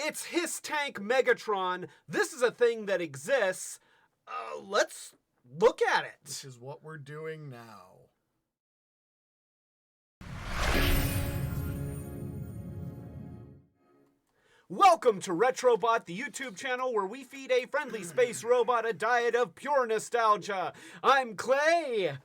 It's his Tank Megatron. This is a thing that exists. Let's look at it. Which is what we're doing now. Welcome to Retrobot, the YouTube channel where we feed a friendly space robot a diet of pure nostalgia. I'm Clay.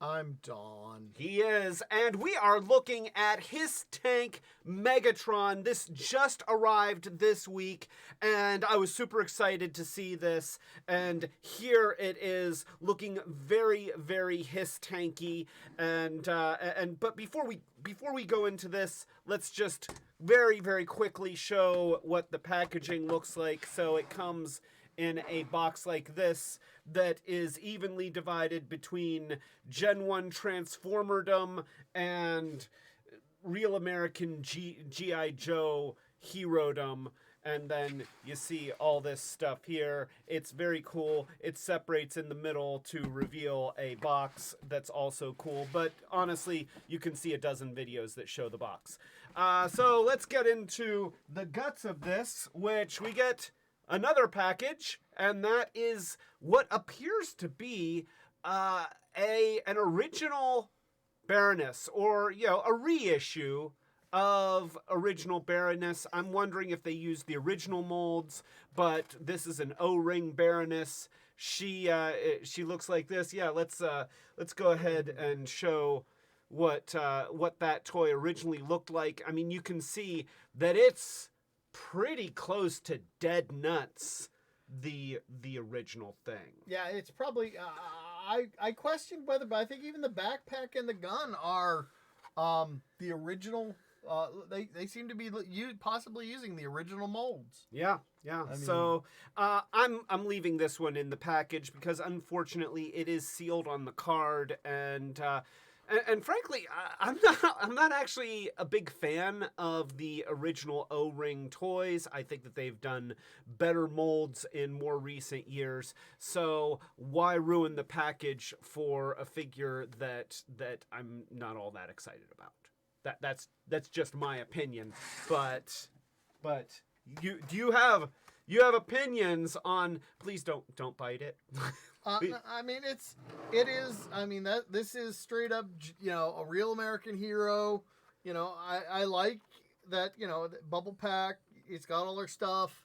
I'm Dawn. He is, and we are looking at his Tank Megatron. This just arrived this week, and I was super excited to see this. And here it is, looking very, very his tanky. But before we go into this, let's just very, very quickly show what the packaging looks like. So it comes in a box like this that is evenly divided between Gen 1 Transformerdom and Real American G.I.Joe Herodom. And then you see all this stuff here. It's very cool. It separates in the middle to reveal a box that's also cool. But honestly, you can see a dozen videos that show the box. So let's get into the guts of this, which we get another package, and that is what appears to be an original Baroness, or a reissue of original Baroness. I'm wondering if they used the original molds, but this is an O-ring Baroness. She looks like this. Yeah, let's go ahead and show what that toy originally looked like. I mean, you can see that it's pretty close to dead nuts, the original thing. Yeah, it's probably I questioned whether, but I think even the backpack and the gun are the original. They seem to be possibly using the original molds. Yeah. I mean, so I'm leaving this one in the package because unfortunately it is sealed on the card, and frankly, I'm not actually a big fan of the original O-ring toys. I think that they've done better molds in more recent years. So why ruin the package for a figure that I'm not all that excited about? That's just my opinion. But you have opinions on? Please don't bite it. I mean, it is. I mean, this is straight up, a real American hero. I like that. Bubble pack. It's got all their stuff.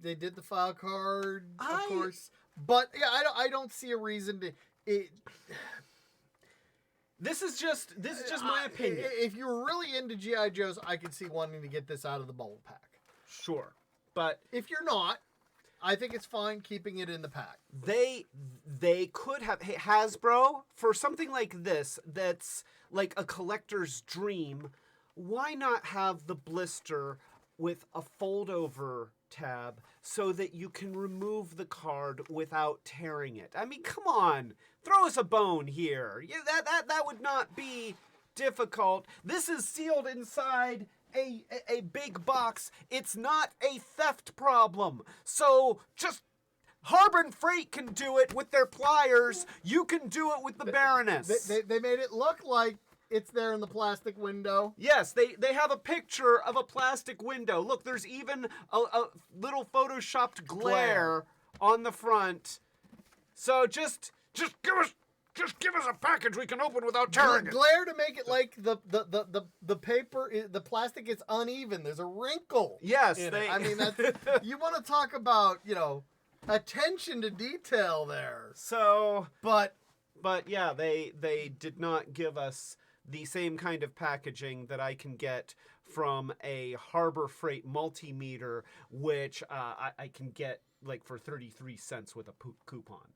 They did the file card, of course. But yeah, I don't see a reason to it. This is just my opinion. If you were really into G.I. Joes, I could see wanting to get this out of the bubble pack. Sure, but if you're not, I think it's fine keeping it in the pack. They could have, hey, Hasbro, for something like this that's like a collector's dream, why not have the blister with a fold-over tab so that you can remove the card without tearing it? I mean, come on, throw us a bone here. Yeah, that would not be difficult. This is sealed inside a big box. It's not a theft problem. So just Harbor Freight can do it with their pliers. You can do it with the Baroness. They made it look like it's there in the plastic window. Yes, they have a picture of a plastic window. Look, there's even a little photoshopped glare on the front. So just give us a package we can open without tearing it. Glare to make it like the paper, the plastic is uneven. There's a wrinkle. Yes, I mean, that's, you want to talk about attention to detail there. So, but yeah, they did not give us the same kind of packaging that I can get from a Harbor Freight multimeter, which I can get like for 33 cents with a coupon.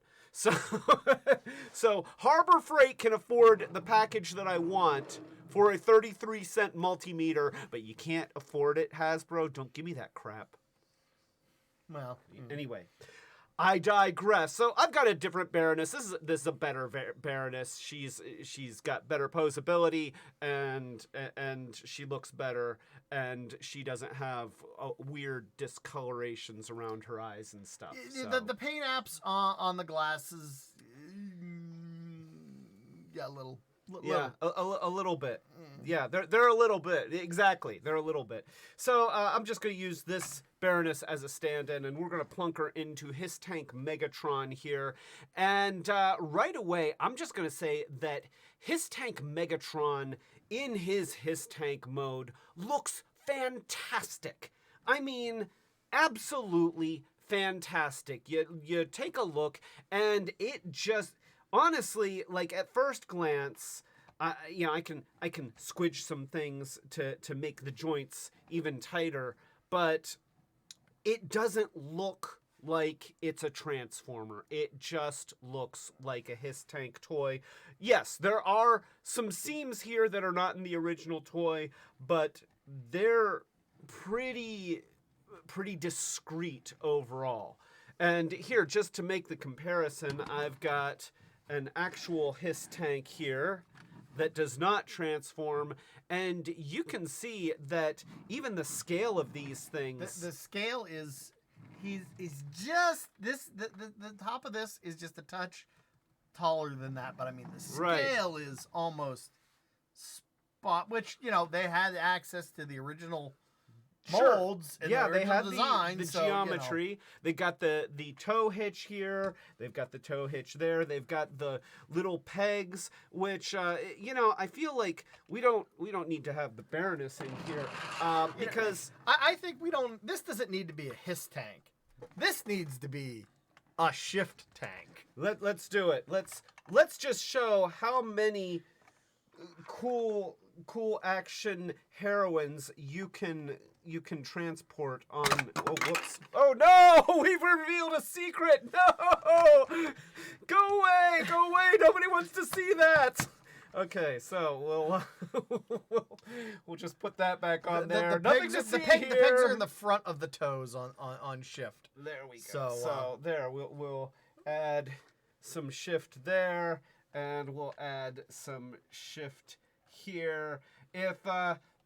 So Harbor Freight can afford the package that I want for a 33-cent multimeter, but you can't afford it, Hasbro. Don't give me that crap. Well, anyway, I digress. So I've got a different Baroness. This is a better Baroness. She's got better posability, and she looks better, and she doesn't have weird discolorations around her eyes and stuff. So. The paint apps on the glasses, yeah, a little. Yeah, a little bit. Yeah, they're a little bit. Exactly, they're a little bit. So I'm just going to use this Baroness as a stand-in, and we're going to plunk her into his tank Megatron here. And right away, I'm just going to say that his tank Megatron in his tank mode looks fantastic. I mean, absolutely fantastic. You take a look, and it just... Honestly, like at first glance, you know, I can squidge some things to make the joints even tighter, but it doesn't look like it's a Transformer. It just looks like a H.I.S.S tank toy. Yes, there are some seams here that are not in the original toy, but they're pretty discreet overall. And here, just to make the comparison, I've got an actual H.I.S.S tank here that does not transform, and you can see that even the scale of these things... The scale is... He's just... The top of this is just a touch taller than that, but I mean, the scale is almost spot... Which, you know, they had access to the original... molds and yeah, the they have design, the so, geometry. You know. They got the tow hitch here. They've got the tow hitch there. They've got the little pegs, which you know, I feel like we don't need to have the Baroness in here because I think we don't. This doesn't need to be a H.I.S.S tank. This needs to be a shift tank. Let's do it. Let's just show how many cool action heroines you can transport on... Oh, whoops. Oh, no! We've revealed a secret! No! Go away! Nobody wants to see that! Okay, so we'll just put that back on there. Nothing to see here. The pegs are in the front of the toes on shift. There we go. So there, we'll add some shift there, and we'll add some shift here.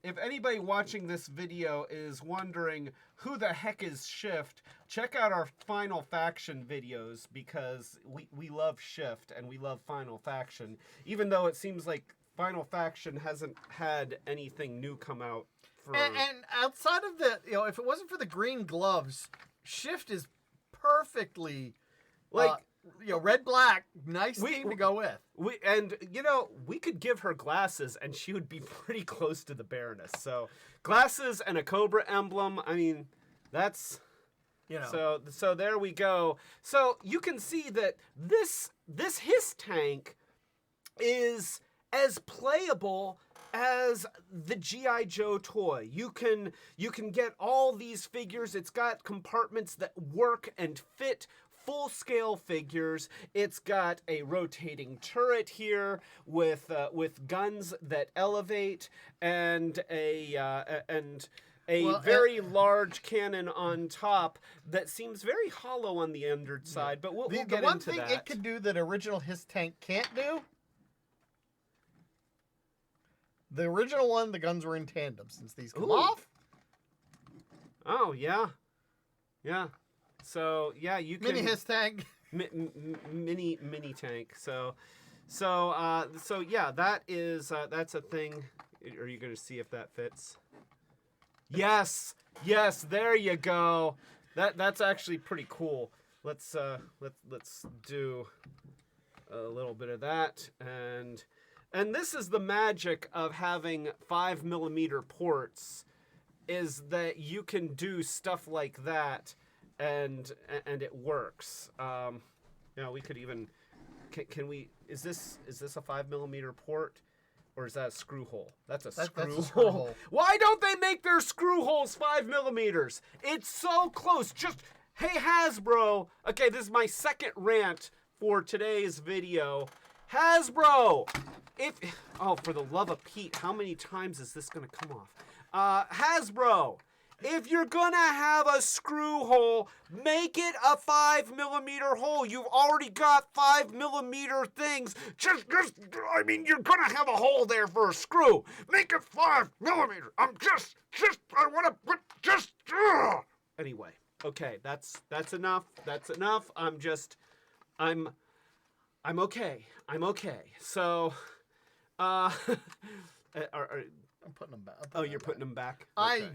If anybody watching this video is wondering who the heck is Shift, check out our Final Faction videos, because we love Shift and we love Final Faction, even though it seems like Final Faction hasn't had anything new come out for... And outside of the, you know, if it wasn't for the green gloves, Shift is perfectly... like, you know, red, black, nice thing to go with. And, you know, we could give her glasses and she would be pretty close to the Baroness. So, glasses and a Cobra emblem, I mean, that's... You know. So there we go. So, you can see that this H.I.S.S tank is as playable as the G.I.Joe toy. You can get all these figures. It's got compartments that work and fit full-scale figures. It's got a rotating turret here with guns that elevate and a very large cannon on top that seems very hollow on the underside. But we'll get into that. The one thing it could do that original H.I.S.S tank can't do. The original one, the guns were in tandem. Since these come off. Oh yeah, yeah. So yeah, you can mini H.I.S.S tank, mini tank. So yeah, that's a thing. Are you going to see if that fits? Yes, there you go. That's actually pretty cool. Let's do a little bit of that, and this is the magic of having 5mm ports, is that you can do stuff like that. And it works. You know, we could even... Can we... Is this a 5mm port? Or is that a screw hole? That's a screw hole. Why don't they make their screw holes 5mm? It's so close. Just... Hey, Hasbro. Okay, this is my second rant for today's video. Hasbro! Oh, for the love of Pete, how many times is this going to come off? Hasbro! If you're gonna have a screw hole, make it a 5mm hole. You've already got 5mm things. I mean, you're gonna have a hole there for a screw. Make it 5mm. I wanna put Anyway, okay, that's enough. That's enough. I'm okay. So, I'm putting them back. you're putting them back. I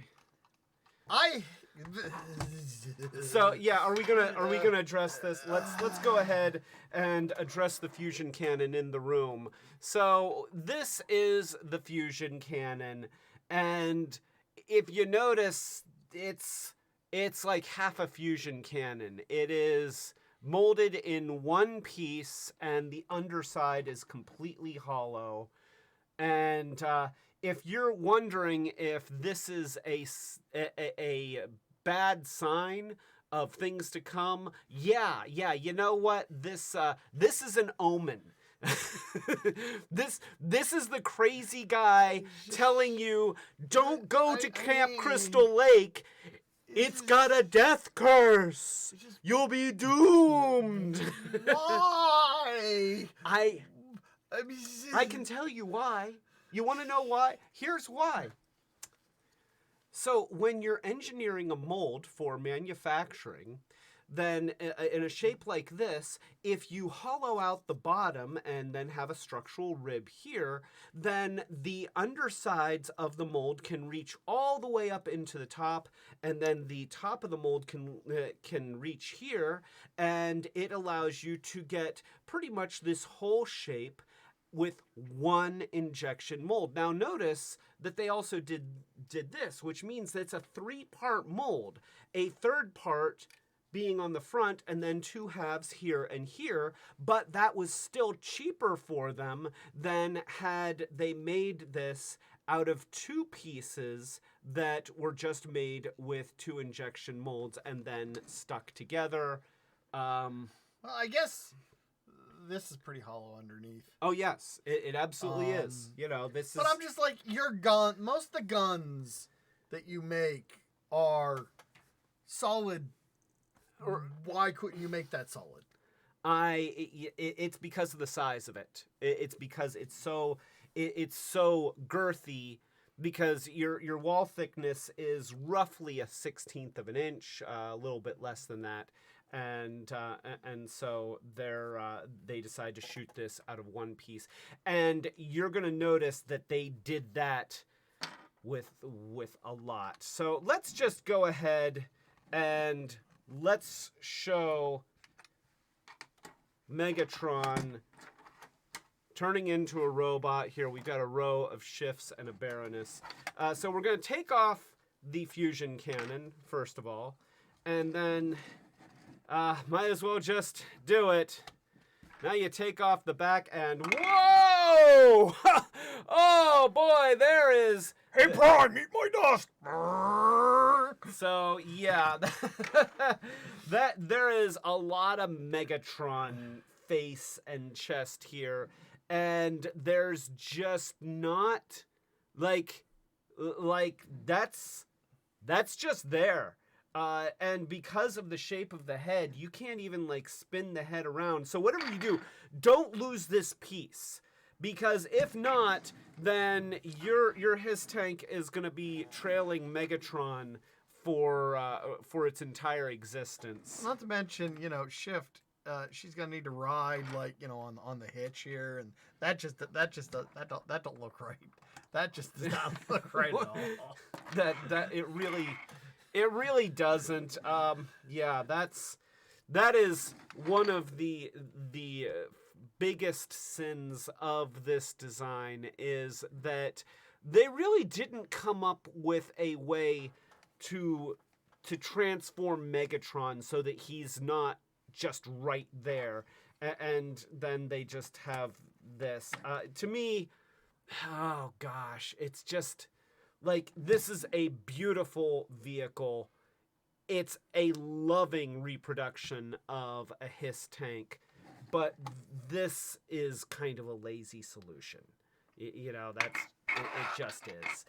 So yeah, are we gonna address this? Let's go ahead and address the fusion cannon in the room. So this is the fusion cannon, and if you notice, it's like half a fusion cannon. It is molded in one piece, and the underside is completely hollow. And if you're wondering if this is a bad sign of things to come, yeah, you know what? This is an omen. This is the crazy guy telling you, don't go to Camp Crystal Lake. It's got a death curse. You'll be doomed. Why? I can tell you why. You want to know why? Here's why. So when you're engineering a mold for manufacturing, then in a shape like this, if you hollow out the bottom and then have a structural rib here, then the undersides of the mold can reach all the way up into the top, and then the top of the mold can reach here, and it allows you to get pretty much this whole shape with one injection mold. Now notice that they also did this, which means that it's a 3-part mold, a third part being on the front and then 2 halves here and here, but that was still cheaper for them than had they made this out of 2 pieces that were just made with 2 injection molds and then stuck together. Well, I guess this is pretty hollow underneath. Oh yes, it absolutely is. You know, this is. But I'm just like, your gun. Most of the guns that you make are solid. Or why couldn't you make that solid? It's because of the size of it. It's because it's so girthy. Because your wall thickness is roughly a 1/16 of an inch, a little bit less than that. And so they decide to shoot this out of one piece, and you're gonna notice that they did that with a lot. So let's just go ahead and let's show Megatron turning into a robot. Here we've got a row of H.I.S.S and a Baroness. So we're gonna take off the fusion cannon first of all, and then. Might as well just do it. Now you take off the back and whoa! Oh boy, there is. Hey, Prime, eat my dust. So yeah, that there is a lot of Megatron face and chest here, and there's just not like that's just there. And because of the shape of the head, you can't even like spin the head around. So whatever you do, don't lose this piece, because if not, then your H.I.S. tank is gonna be trailing Megatron for its entire existence. Not to mention, Shift. She's gonna need to ride on the hitch here, and that don't look right. That just does not look right at all. That it really doesn't. Yeah, that is one of the biggest sins of this design, is that they really didn't come up with a way to transform Megatron so that he's not just right there, and then they just have this. To me, oh gosh, it's just. Like, this is a beautiful vehicle. It's a loving reproduction of a H.I.S. tank, but this is kind of a lazy solution. It just is.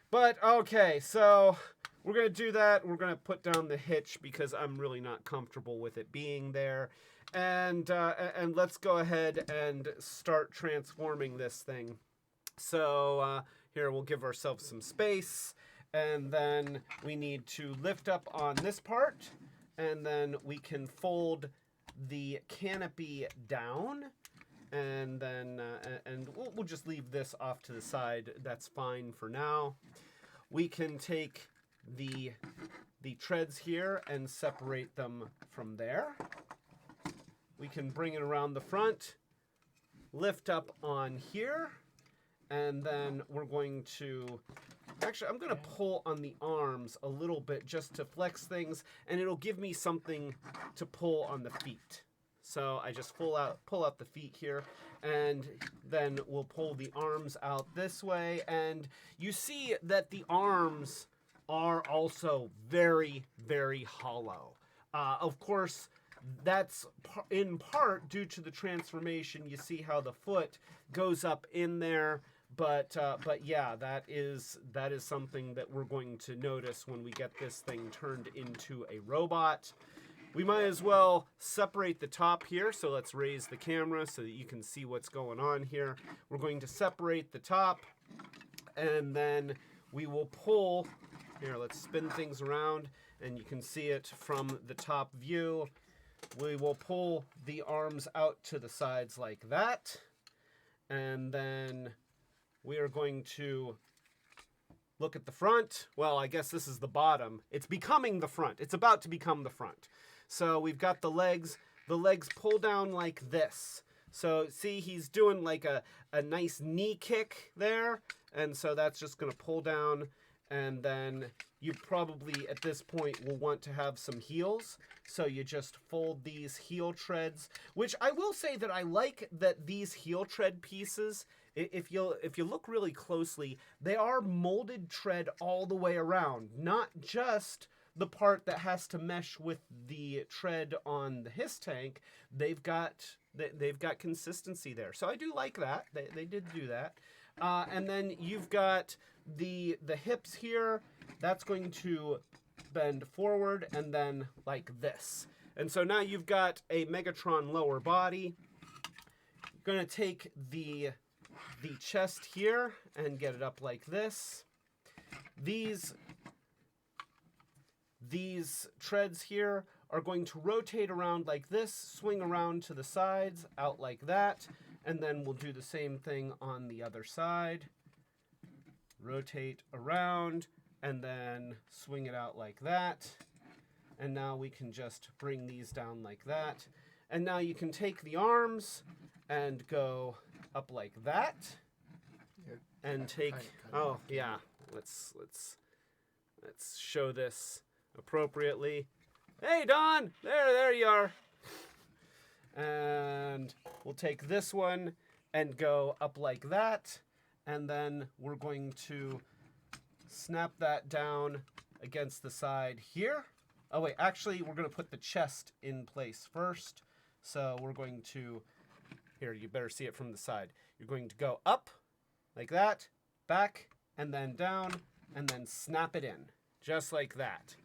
But, okay, so we're going to do that. We're going to put down the hitch because I'm really not comfortable with it being there. And let's go ahead and start transforming this thing. So, here, we'll give ourselves some space, and then we need to lift up on this part, and then we can fold the canopy down, And then we'll just leave this off to the side. That's fine for now. We can take the treads here and separate them from there. We can bring it around the front, lift up on here, and then we're going to... Actually, I'm going to pull on the arms a little bit just to flex things, and it'll give me something to pull on the feet. So I just pull out the feet here, and then we'll pull the arms out this way. And you see that the arms are also very, very hollow. Of course, that's in part due to the transformation. You see how the foot goes up in there. But yeah, that is something that we're going to notice when we get this thing turned into a robot. We might as well separate the top here, so let's raise the camera so that you can see what's going on here. We're going to separate the top, and then we will pull. Here, let's spin things around, and you can see it from the top view. We will pull the arms out to the sides like that, and then we are going to look at the front. Well, I guess this is the bottom. It's becoming the front. It's about to become the front. So we've got the legs. The legs pull down like this. So see, he's doing like a nice knee kick there. And so that's just going to pull down. And then you probably, at this point, will want to have some heels. So you just fold these heel treads, which I will say that I like that these heel tread pieces, if you look really closely, they are molded tread all the way around, not just the part that has to mesh with the tread on the H.I.S. tank. They've got consistency there, so I do like that. They did do that, and then you've got the hips here. That's going to bend forward and then like this, and so now you've got a Megatron lower body. You're gonna take the chest here and get it up like this. These treads here are going to rotate around like this, swing around to the sides, out like that, and then we'll do the same thing on the other side. Rotate around, and then swing it out like that. And now we can just bring these down like that. And now you can take the arms and go up like that. And take, oh yeah, let's show this appropriately. Hey Don, there you are. And we'll take this one and go up like that, and then we're going to snap that down against the side here. Oh wait, actually we're going to put the chest in place first. So we're going to, here, you better see it from the side. You're going to go up like that, back, and then down, and then snap it in, just like that.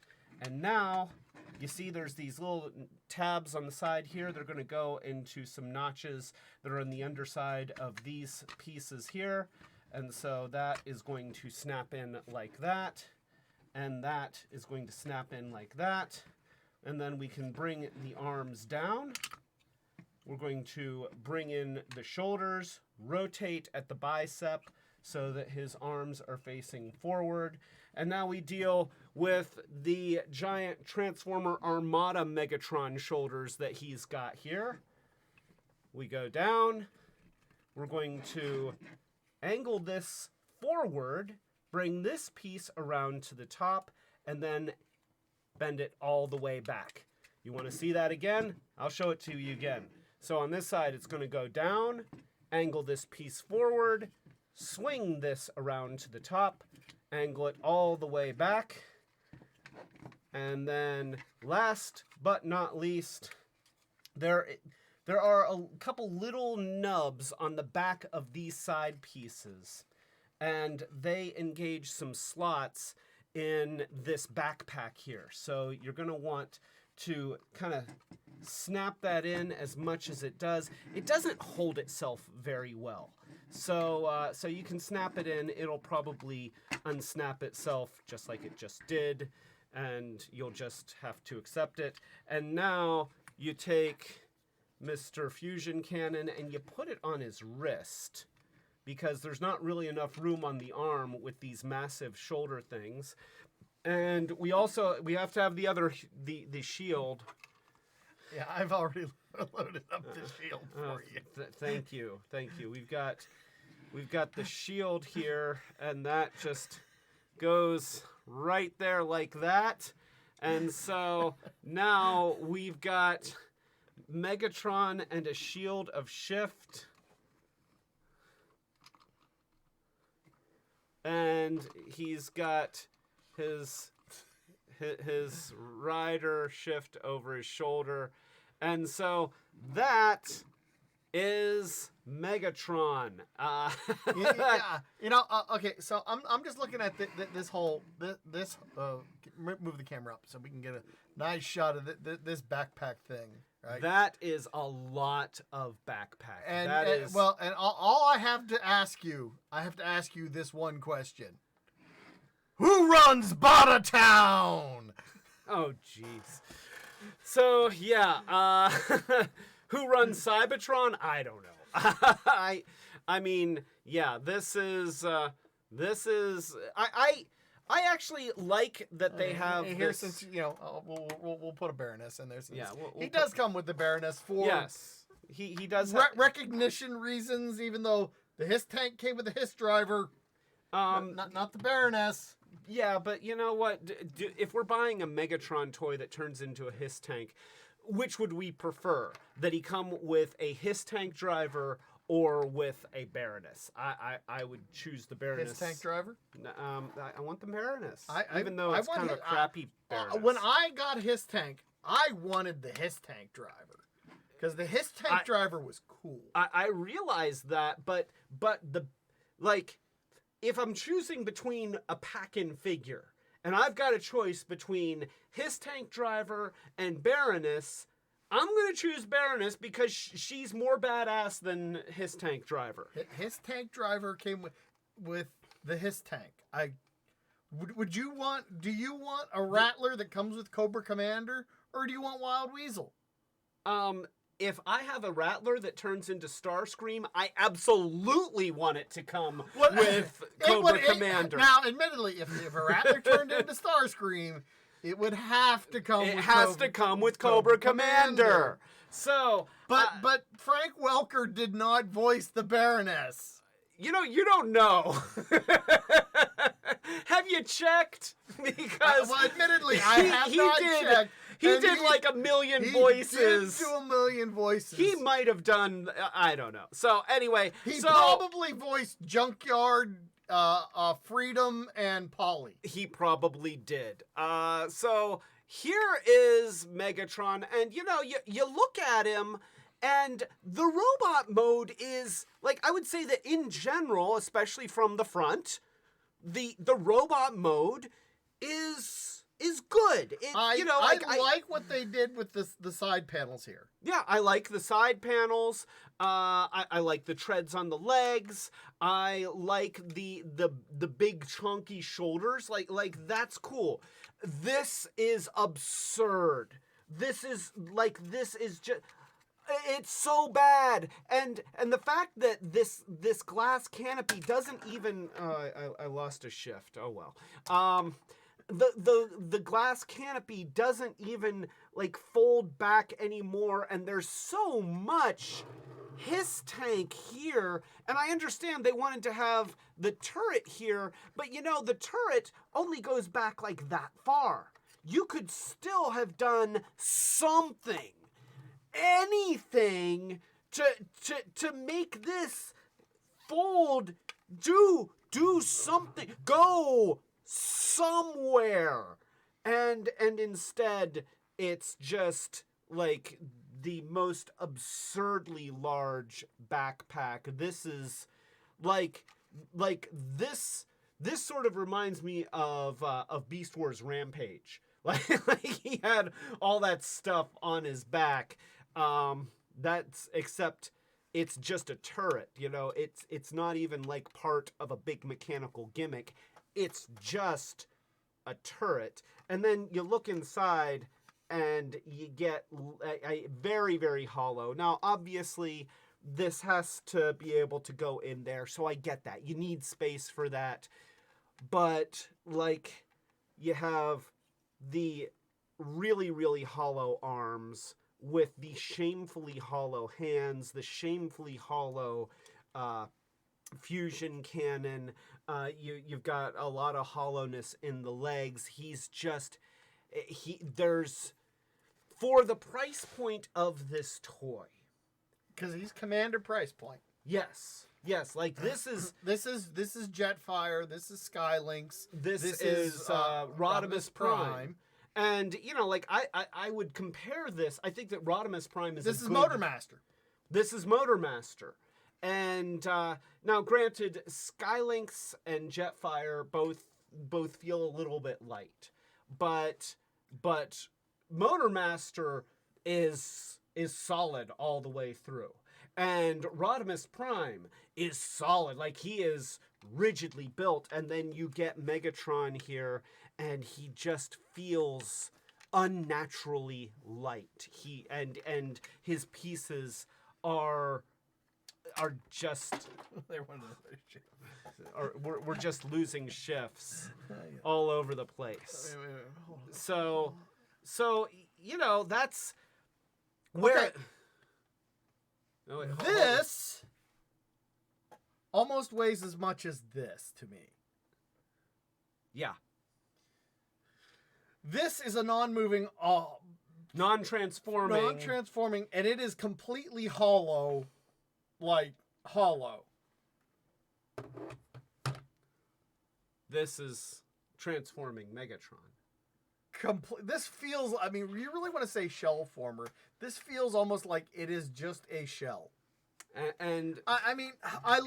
And now, you see there's these little tabs on the side here. They're going to go into some notches that are on the underside of these pieces here. And so that is going to snap in like that. And that is going to snap in like that. And then we can bring the arms down. We're going to bring in the shoulders, rotate at the bicep so that his arms are facing forward. And now we deal with the giant Transformer Armada Megatron shoulders that he's got here. We go down. We're going to angle this forward, bring this piece around to the top, and then bend it all the way back. You want to see that again? I'll show it to you again. So on this side, it's going to go down, angle this piece forward, swing this around to the top, angle it all the way back, and then last but not least, there are a couple little nubs on the back of these side pieces, and they engage some slots in this backpack here. So you're going to want to kind of snap that in as much as it does. It doesn't hold itself very well. So you can snap it in. It'll probably unsnap itself just like it just did, and you'll just have to accept it. And now you take Mr. Fusion Cannon, and you put it on his wrist because there's not really enough room on the arm with these massive shoulder things. And we have to have the shield. Yeah, I've already loaded up the shield for you. Thank you. We've got the shield here, and that just goes right there like that. And so now we've got Megatron and a shield of shift. And he's got his rider shift over his shoulder. And so that is Megatron. Okay, so I'm just looking at this whole move the camera up so we can get a nice shot of this backpack thing. Right? That is a lot of backpack. All I have to ask you this one question: who runs Bada Town? Oh, jeez. So yeah, who runs Cybertron? I don't know. I mean, yeah, this is I actually like that they have here this. Since we'll put a Baroness in there. Since Yeah, he does come with the Baroness for he does recognition reasons. Even though the H.I.S. tank came with the H.I.S. driver, not the Baroness. Yeah, but you know what? If we're buying a Megatron toy that turns into a H.I.S. tank, which would we prefer? That he come with a H.I.S. tank driver or with a Baroness? I would choose the Baroness. H.I.S. tank driver? I want the Baroness. Even though it's kind of a crappy Baroness. When I got H.I.S. tank, I wanted the H.I.S. tank driver. Because the H.I.S. tank driver was cool. I realized that, but if I'm choosing between a pack-in figure, and I've got a choice between H.I.S. tank driver and Baroness, I'm going to choose Baroness because she's more badass than H.I.S. tank driver. H.I.S. tank driver came with the H.I.S. tank. Do you want a Rattler that comes with Cobra Commander, or do you want Wild Weasel? If I have a Rattler that turns into Starscream, I absolutely want it to come with Cobra Commander. Now, admittedly, if a Rattler turned into Starscream, it would have to come. It has to come with Cobra Commander. So, but Frank Welker did not voice the Baroness. You don't know. Have you checked? Because admittedly, I have not checked. He did like a million voices. He did do a million voices. He might have done, I don't know. So anyway. He probably voiced Junkyard, Freedom, and Polly. He probably did. So here is Megatron. And, you look at him, and the robot mode is, I would say that in general, especially from the front, the robot mode is good. I like what they did with the side panels here. Yeah, I like the side panels. I like the treads on the legs. I like the big chunky shoulders. Like that's cool. This is absurd. This is just. It's so bad, and the fact that this glass canopy doesn't even. I lost a shift. Oh well. The glass canopy doesn't even fold back anymore, and there's so much H.I.S. tank here, and I understand they wanted to have the turret here, but the turret only goes back that far. You could still have done something, anything to make this fold, do something, go somewhere, and instead it's just the most absurdly large backpack. This is this sort of reminds me of Beast Wars Rampage. He had all that stuff on his back. Except it's just a turret, it's not even part of a big mechanical gimmick. It's just a turret. And then you look inside, and you get a very, very hollow. Now, obviously, this has to be able to go in there, so I get that. You need space for that. But, like, you have the really, really hollow arms with the shamefully hollow hands, the shamefully hollow fusion cannon. You've got a lot of hollowness in the legs. There's, for the price point of this toy. Because he's commander price point. Yes. Like this is Jetfire. This is Skylynx. This is Rodimus Prime. And like I would compare this. I think that Rodimus Prime is. This is Motormaster. This is Motormaster. And now, granted, Skylynx and Jetfire both feel a little bit light, but Motormaster is solid all the way through, and Rodimus Prime is solid. Like, he is rigidly built, and then you get Megatron here, and he just feels unnaturally light. And his pieces are just we're just losing shifts all over the place. Wait. So that's where. Okay. Oh, wait, this almost weighs as much as this to me. Yeah. This is a non-moving, non-transforming, and it is completely hollow. Like, hollow. This is transforming Megatron. This feels, I mean, you really want to say shell former. This feels almost like it is just a shell. And I mean, I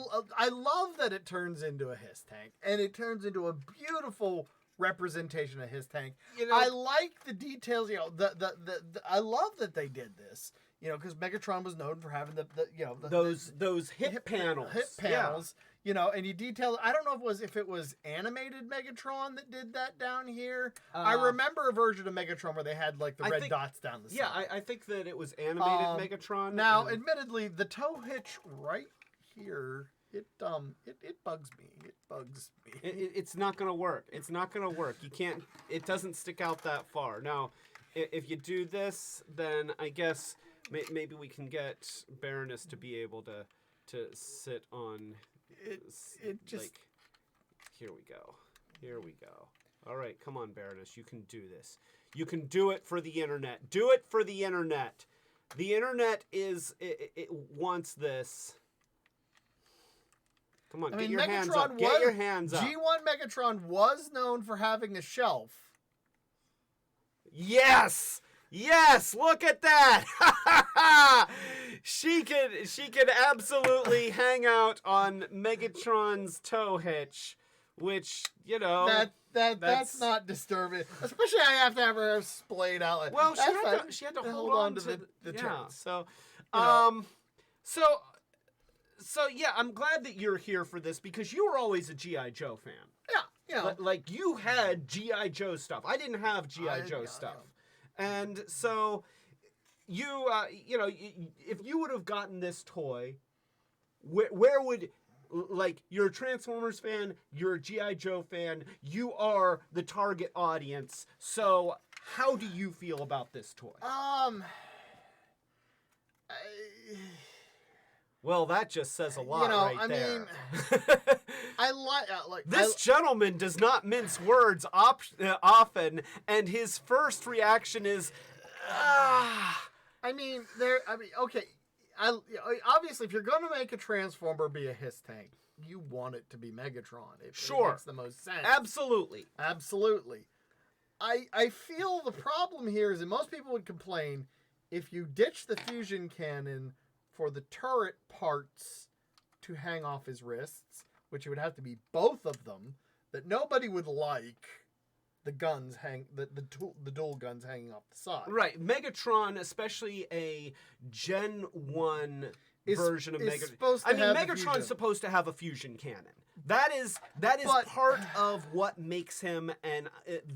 love that it turns into a H.I.S.S tank, and it turns into a beautiful representation of H.I.S.S tank. I like the details. I love that they did this. Because Megatron was known for having those hip panels. Yeah. And you detail. I don't know if it was animated Megatron that did that down here. I remember a version of Megatron where they had like the red dots down the side. Yeah, I think that it was animated Megatron. Now, admittedly, the tow hitch right here, it bugs me. It bugs me. It's not gonna work. It's not gonna work. You can't. It doesn't stick out that far. Now, if you do this, then I guess. Maybe we can get Baroness to be able to sit on it. Just like, here we go. All right, come on, Baroness, you can do this. You can do it for the internet. Do it for the internet. The internet it wants this. Come on, get your hands up. Get your hands up. G1 Megatron was known for having a shelf. Yes, look at that. She could absolutely hang out on Megatron's tow hitch, which, that's not disturbing. Especially I have to have her splayed out. Like, well, she had to hold on to the turn. So yeah, I'm glad that you're here for this because you were always a G.I. Joe fan. Yeah. Like you had G.I. Joe stuff. I didn't have G.I. Joe stuff. And so, if you would have gotten this toy, where would, like, you're a Transformers fan, you're a G.I. Joe fan, you are the target audience. So, how do you feel about this toy? Well, that just says a lot there. I like this gentleman does not mince words often, and his first reaction is, okay. Obviously, if you're going to make a Transformer be a H.I.S.S tank, you want it to be Megatron. It makes the most sense. Absolutely. I feel the problem here is that most people would complain if you ditch the fusion cannon for the turret parts to hang off his wrists, which it would have to be both of them, that nobody would like the guns the dual guns hanging off the side. Right. Megatron, especially a Gen 1 version of Megatron. Megatron's supposed to have a fusion cannon. That is part of what makes him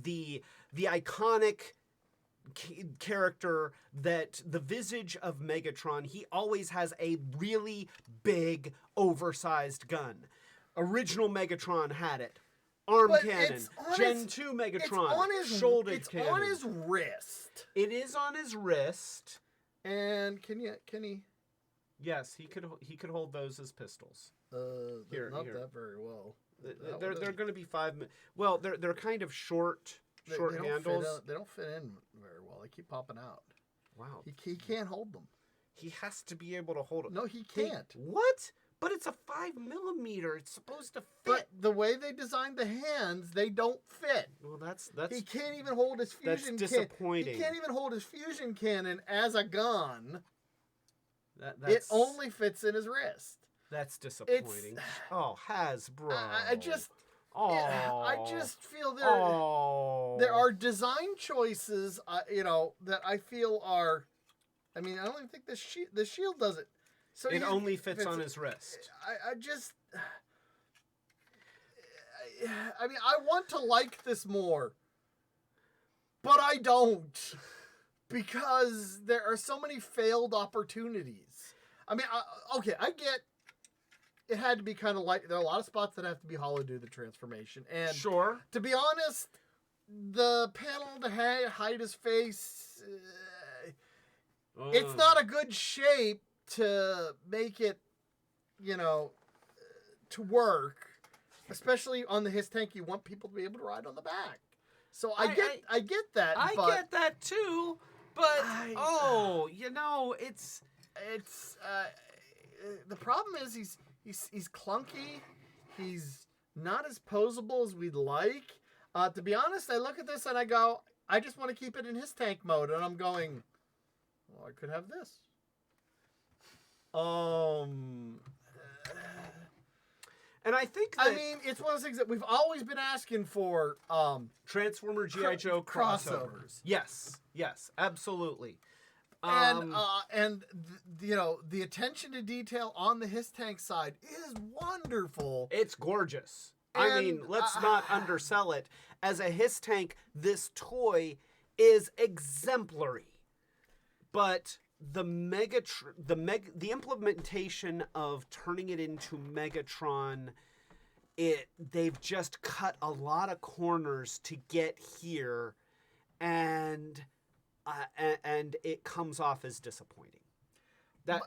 the iconic character that the visage of Megatron, he always has a really big, oversized gun. Original Megatron had it. Arm cannon. Gen 2 Megatron. Shoulder cannon. It's on his wrist. It is on his wrist. And can he? Yes, he could hold those as pistols. Here. That very well. They're going to be 5. Well, they're kind of short handles. They don't fit in very well. They keep popping out. Wow. He can't hold them. He has to be able to hold it. No, he can't. What? But it's a 5mm. It's supposed to fit. But the way they designed the hands, they don't fit. Well, that's he can't even hold his fusion. That's disappointing. He can't even hold his fusion cannon as a gun. It only fits in his wrist. That's disappointing. Hasbro. I just feel there are design choices, that I feel are. I mean, I don't even think the shield does it. So it only fits on his wrist. I mean, I want to like this more, but I don't, because there are so many failed opportunities. I mean, I get it had to be kind of like, there are a lot of spots that have to be hollow due to the transformation, and sure, to be honest, the panel to hide his face, it's not a good shape to make it, to work, especially on the H.I.S. tank. You want people to be able to ride on the back. So I get that. I get that too, but it's the problem is he's clunky. He's not as posable as we'd like. To be honest, I look at this and I go, I just want to keep it in H.I.S. tank mode, and I'm going, well, I could have this. And I think that, I mean, it's one of those things that we've always been asking for. Transformers G.I.Joe crossovers. Yes, absolutely. And the attention to detail on the H.I.S. tank side is wonderful. It's gorgeous. I mean, let's not undersell it. As a H.I.S. tank, this toy is exemplary. But the implementation of turning it into Megatron, they've just cut a lot of corners to get here, and it comes off as disappointing. I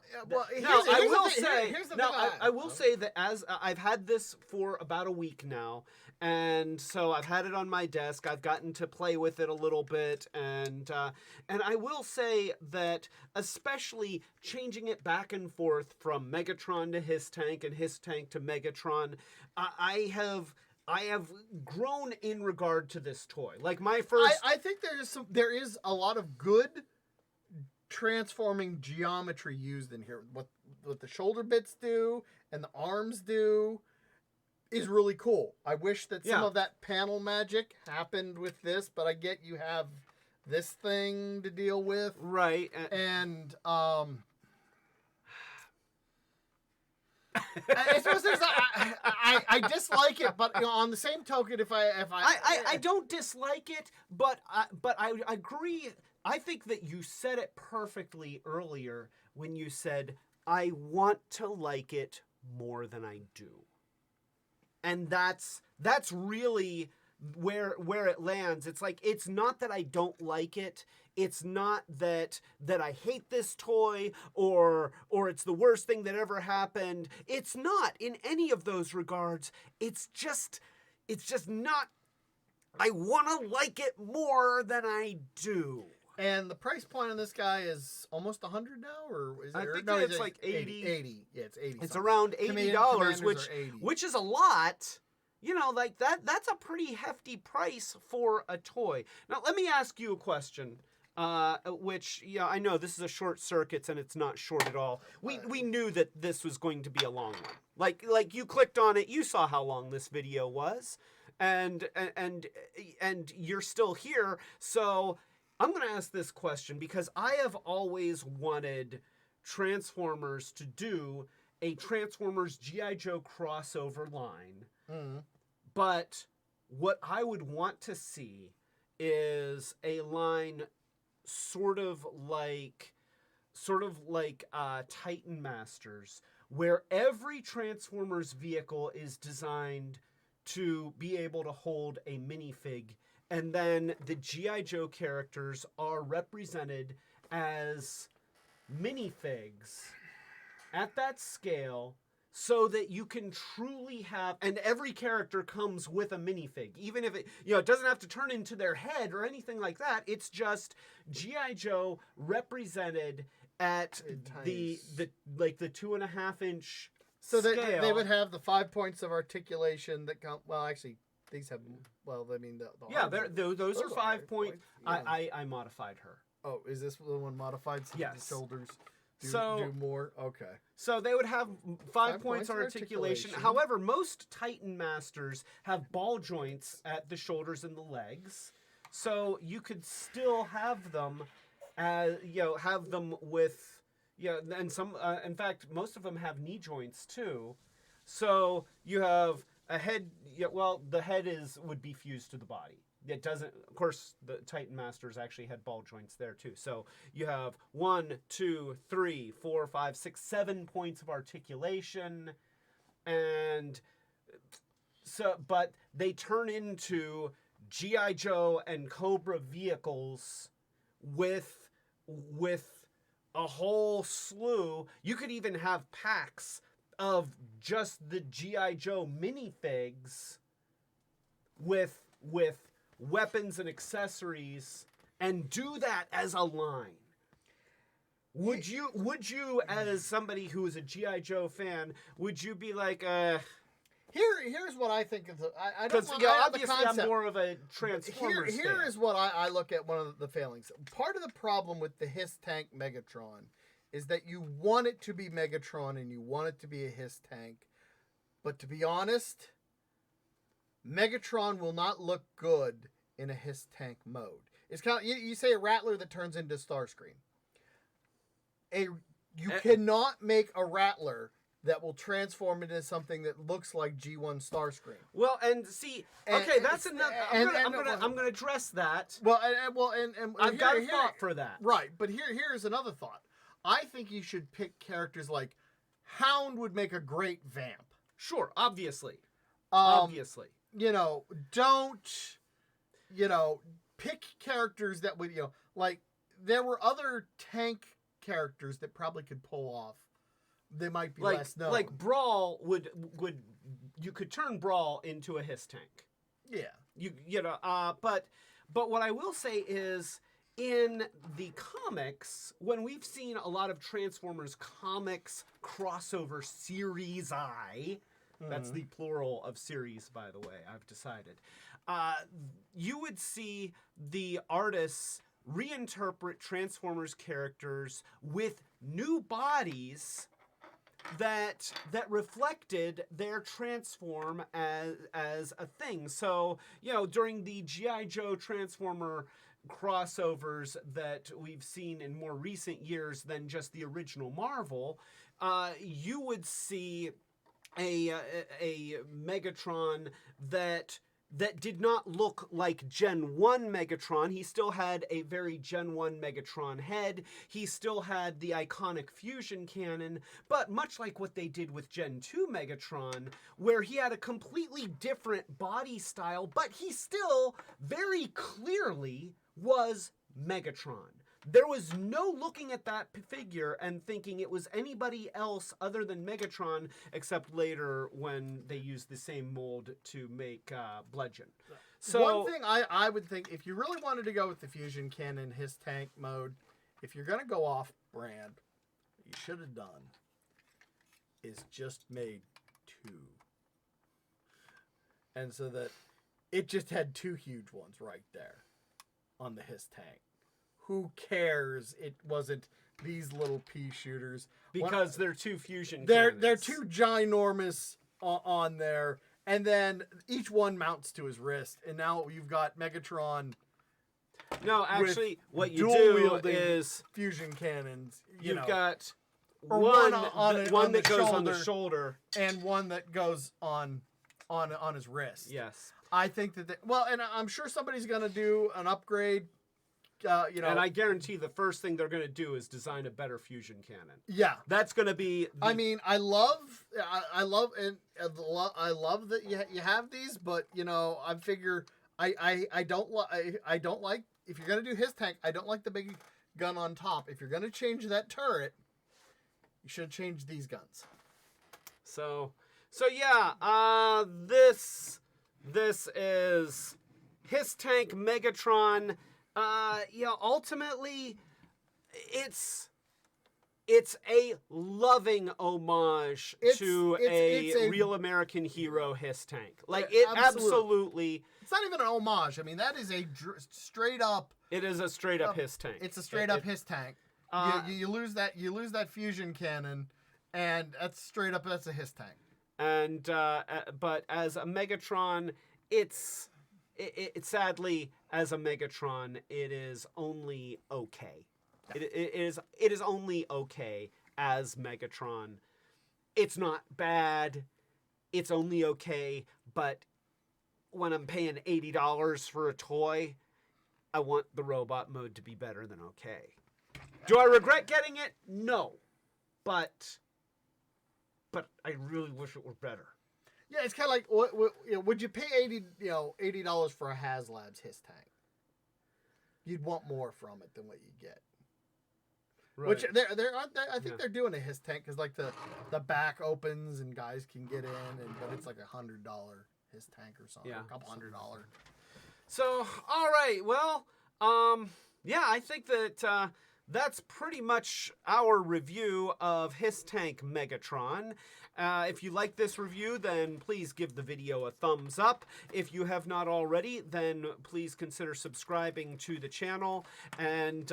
will say that as I've had this for about a week now, and so I've had it on my desk. I've gotten to play with it a little bit, and I will say that, especially changing it back and forth from Megatron to H.I.S. tank and H.I.S. tank to Megatron, I have grown in regard to this toy. Like my first, I think there is a lot of good transforming geometry used in here. What the shoulder bits do and the arms do is really cool. I wish that some of that panel magic happened with this, but I get you have this thing to deal with, right? And I suppose I dislike it, but on the same token, I don't dislike it, but I agree. I think that you said it perfectly earlier when you said, I want to like it more than I do. And that's really where it lands. It's like, it's not that I don't like it. It's not that I hate this toy or it's the worst thing that ever happened. It's not in any of those regards. It's just not, I want to like it more than I do. And the price point on this guy is almost $100 now, or is it? I think it's like 80. 80. Yeah, it's 80. It's around $80, which is a lot. Like that's a pretty hefty price for a toy. Now, let me ask you a question. Which, I know this is a short circuits and it's not short at all. We knew that this was going to be a long one. Like you clicked on it, you saw how long this video was, and you're still here. So I'm going to ask this question because I have always wanted Transformers to do a Transformers G.I.Joe crossover line. Mm. But what I would want to see is a line sort of like Titan Masters, where every Transformers vehicle is designed to be able to hold a minifig, and then the G.I. Joe characters are represented as minifigs at that scale, so that you can truly have, and every character comes with a minifig, even if it, it doesn't have to turn into their head or anything like that. It's just G.I. Joe represented at the 2.5 inch so scale. they would have the 5 points of articulation that come. Well, actually, these have. Well, I mean, those are 5 points. Yeah. I modified her. Oh, is this the one modified? So yes. The shoulders do more. Okay. So they would have 5 points of articulation. However, most Titan Masters have ball joints at the shoulders and the legs, so you could still have them, with, and some. In fact, most of them have knee joints too. So you have a head. The head would be fused to the body. It doesn't, of course, the Titan Masters actually had ball joints there too. So you have 1, 2, 3, 4, 5, 6, 7 points of articulation. And so, but they turn into G.I. Joe and Cobra vehicles with a whole slew. You could even have packs of just the G.I. Joe minifigs with weapons and accessories, and do that as a line. Would you as somebody who is a G.I. Joe fan, would you be like, here's what I think of I don't want, obviously I'm more of a Transformers Here fan. is what I look at one of the failings. Part of the problem with the H.I.S. tank Megatron is that you want it to be Megatron and you want it to be a H.I.S. tank, but to be honest, Megatron will not look good in a H.I.S. tank mode. It's kind of, you say a Rattler that turns into Starscream. You cannot make a Rattler that will transform into something that looks like G1 Starscream. Well, and see, okay, that's another. I'm gonna address that. Well, I've got a thought for that. Right, but here's another thought. I think you should pick characters like Hound would make a great Vamp. Sure, obviously. Don't, pick characters that would, like, there were other tank characters that probably could pull off. They might be less known. Like Brawl would you could turn Brawl into a H.I.S. tank. Yeah. But what I will say is, in the comics, when we've seen a lot of Transformers comics crossover series that's the plural of series, by the way, I've decided. You would see the artists reinterpret Transformers characters with new bodies that reflected their transform as a thing. So, during the G.I. Joe Transformer crossovers that we've seen in more recent years than just the original Marvel, you would see a Megatron that did not look like Gen 1 Megatron. He still had a very Gen 1 Megatron head. He still had the iconic fusion cannon, but much like what they did with Gen 2 Megatron, where he had a completely different body style, but he still very clearly was Megatron. There was no looking at that figure and thinking it was anybody else other than Megatron, except later when they used the same mold to make Bludgeon. So one thing I would think, if you really wanted to go with the fusion cannon H.I.S. tank mode, if you're going to go off brand, what you should have done is just made 2. And so that it just had 2 huge ones right there on the H.I.S. tank. Who cares? It wasn't these little pea shooters. Because they're 2 fusion cannons. They're 2 ginormous on there. And then each one mounts to his wrist. And now you've got Megatron. No, actually, what you do is fusion cannons. You've got one that goes on the shoulder. And one that goes on his wrist. Yes. I think that... and I'm sure somebody's going to do an upgrade you know. And I guarantee the first thing they're going to do is design a better fusion cannon. Yeah. That's going to be. I mean, I love that you have these, but you know, I figure I don't like if you're gonna do his tank. I don't like the big gun on top. If you're gonna change that turret, you should change these guns. So yeah. This is his tank Megatron. Ultimately, it's a loving homage to a real American hero, H.I.S.S tank. Like, it absolutely. It's not even an homage. I mean, that is a straight up. It is a straight up H.I.S S tank. It's a straight up H.I.S S tank. You lose that fusion cannon, and that's straight up. That's a H.I.S S tank. And but as a Megatron, it's sadly, as a Megatron, it is only okay. It is only okay as Megatron. It's not bad. It's only okay. But when I'm paying $80 for a toy, I want the robot mode to be better than okay. Do I regret getting it? No. But I really wish it were better. Yeah, it's kind of like, would you pay $80 for a HasLabs H.I.S tank? You'd want more from it than what you get. Right. Which I think they're doing a H.I.S tank because like the back opens and guys can get in, but it's like $100 H.I.S tank or something, a couple $100. So all right, well, yeah, I think that that's pretty much our review of H.I.S tank Megatron. If you like this review, then please give the video a thumbs up. If you have not already, then please consider subscribing to the channel. And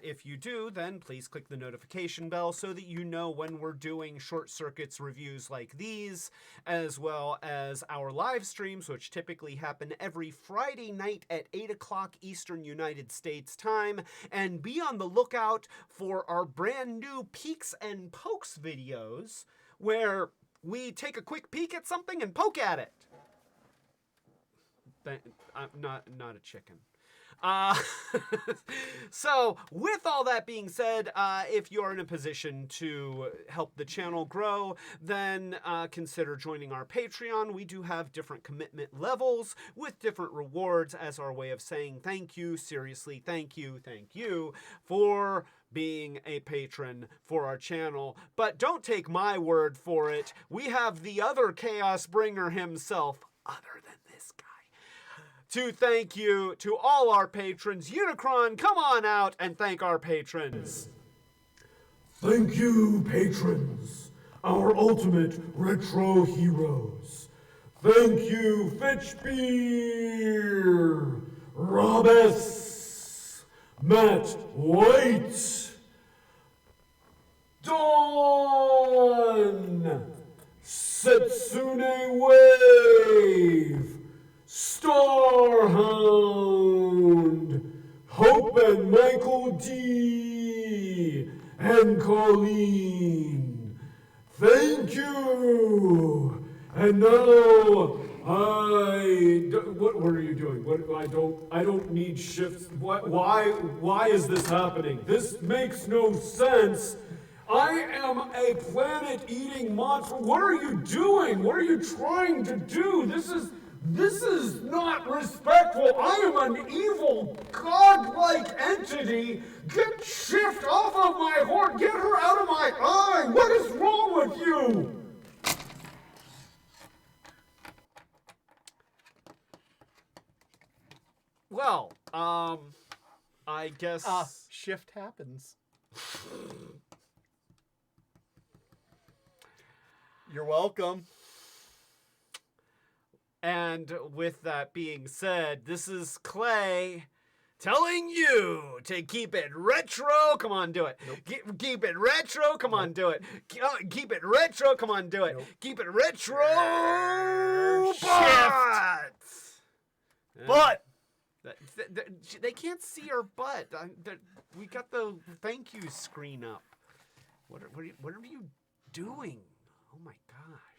if you do, then please click the notification bell so that you know when we're doing Short Circuits reviews like these, as well as our live streams, which typically happen every Friday night at 8 o'clock Eastern United States time. And be on the lookout for our brand new Peeks and Pokes videos, where we take a quick peek at something and poke at it. I'm not a chicken. So, with all that being said, if you're in a position to help the channel grow, then consider joining our Patreon. We do have different commitment levels with different rewards as our way of saying thank you, seriously, thank you for being a patron for our channel. But don't take my word for it. We have the other Chaos Bringer himself, other than this guy, to thank you to all our patrons. Unicron, come on out and thank our patrons. Thank you, patrons, our ultimate retro heroes. Thank you, Fitchbeer, Rodimus, Matt White, Dawn, Setsune Wave, Starhound, Hope and Michael D, and Colleen. Thank you. And now what are you doing? I don't need shifts. Why is this happening? This makes no sense. I am a planet-eating monster. What are you doing? What are you trying to do? This is not respectful. I am an evil, godlike entity. Get Shift off of my horse. Get her out of my eye. What is wrong with you? Well, I guess Shift happens. You're welcome. And with that being said, this is Clay telling you to keep it retro. Come on, do it. Nope. Keep it retro. Come on, do it. Keep it retro. Come on, do it. Nope. Keep it retro. Shift. Butt. They can't see her butt. We got the thank you screen up. What are you doing? Oh my gosh.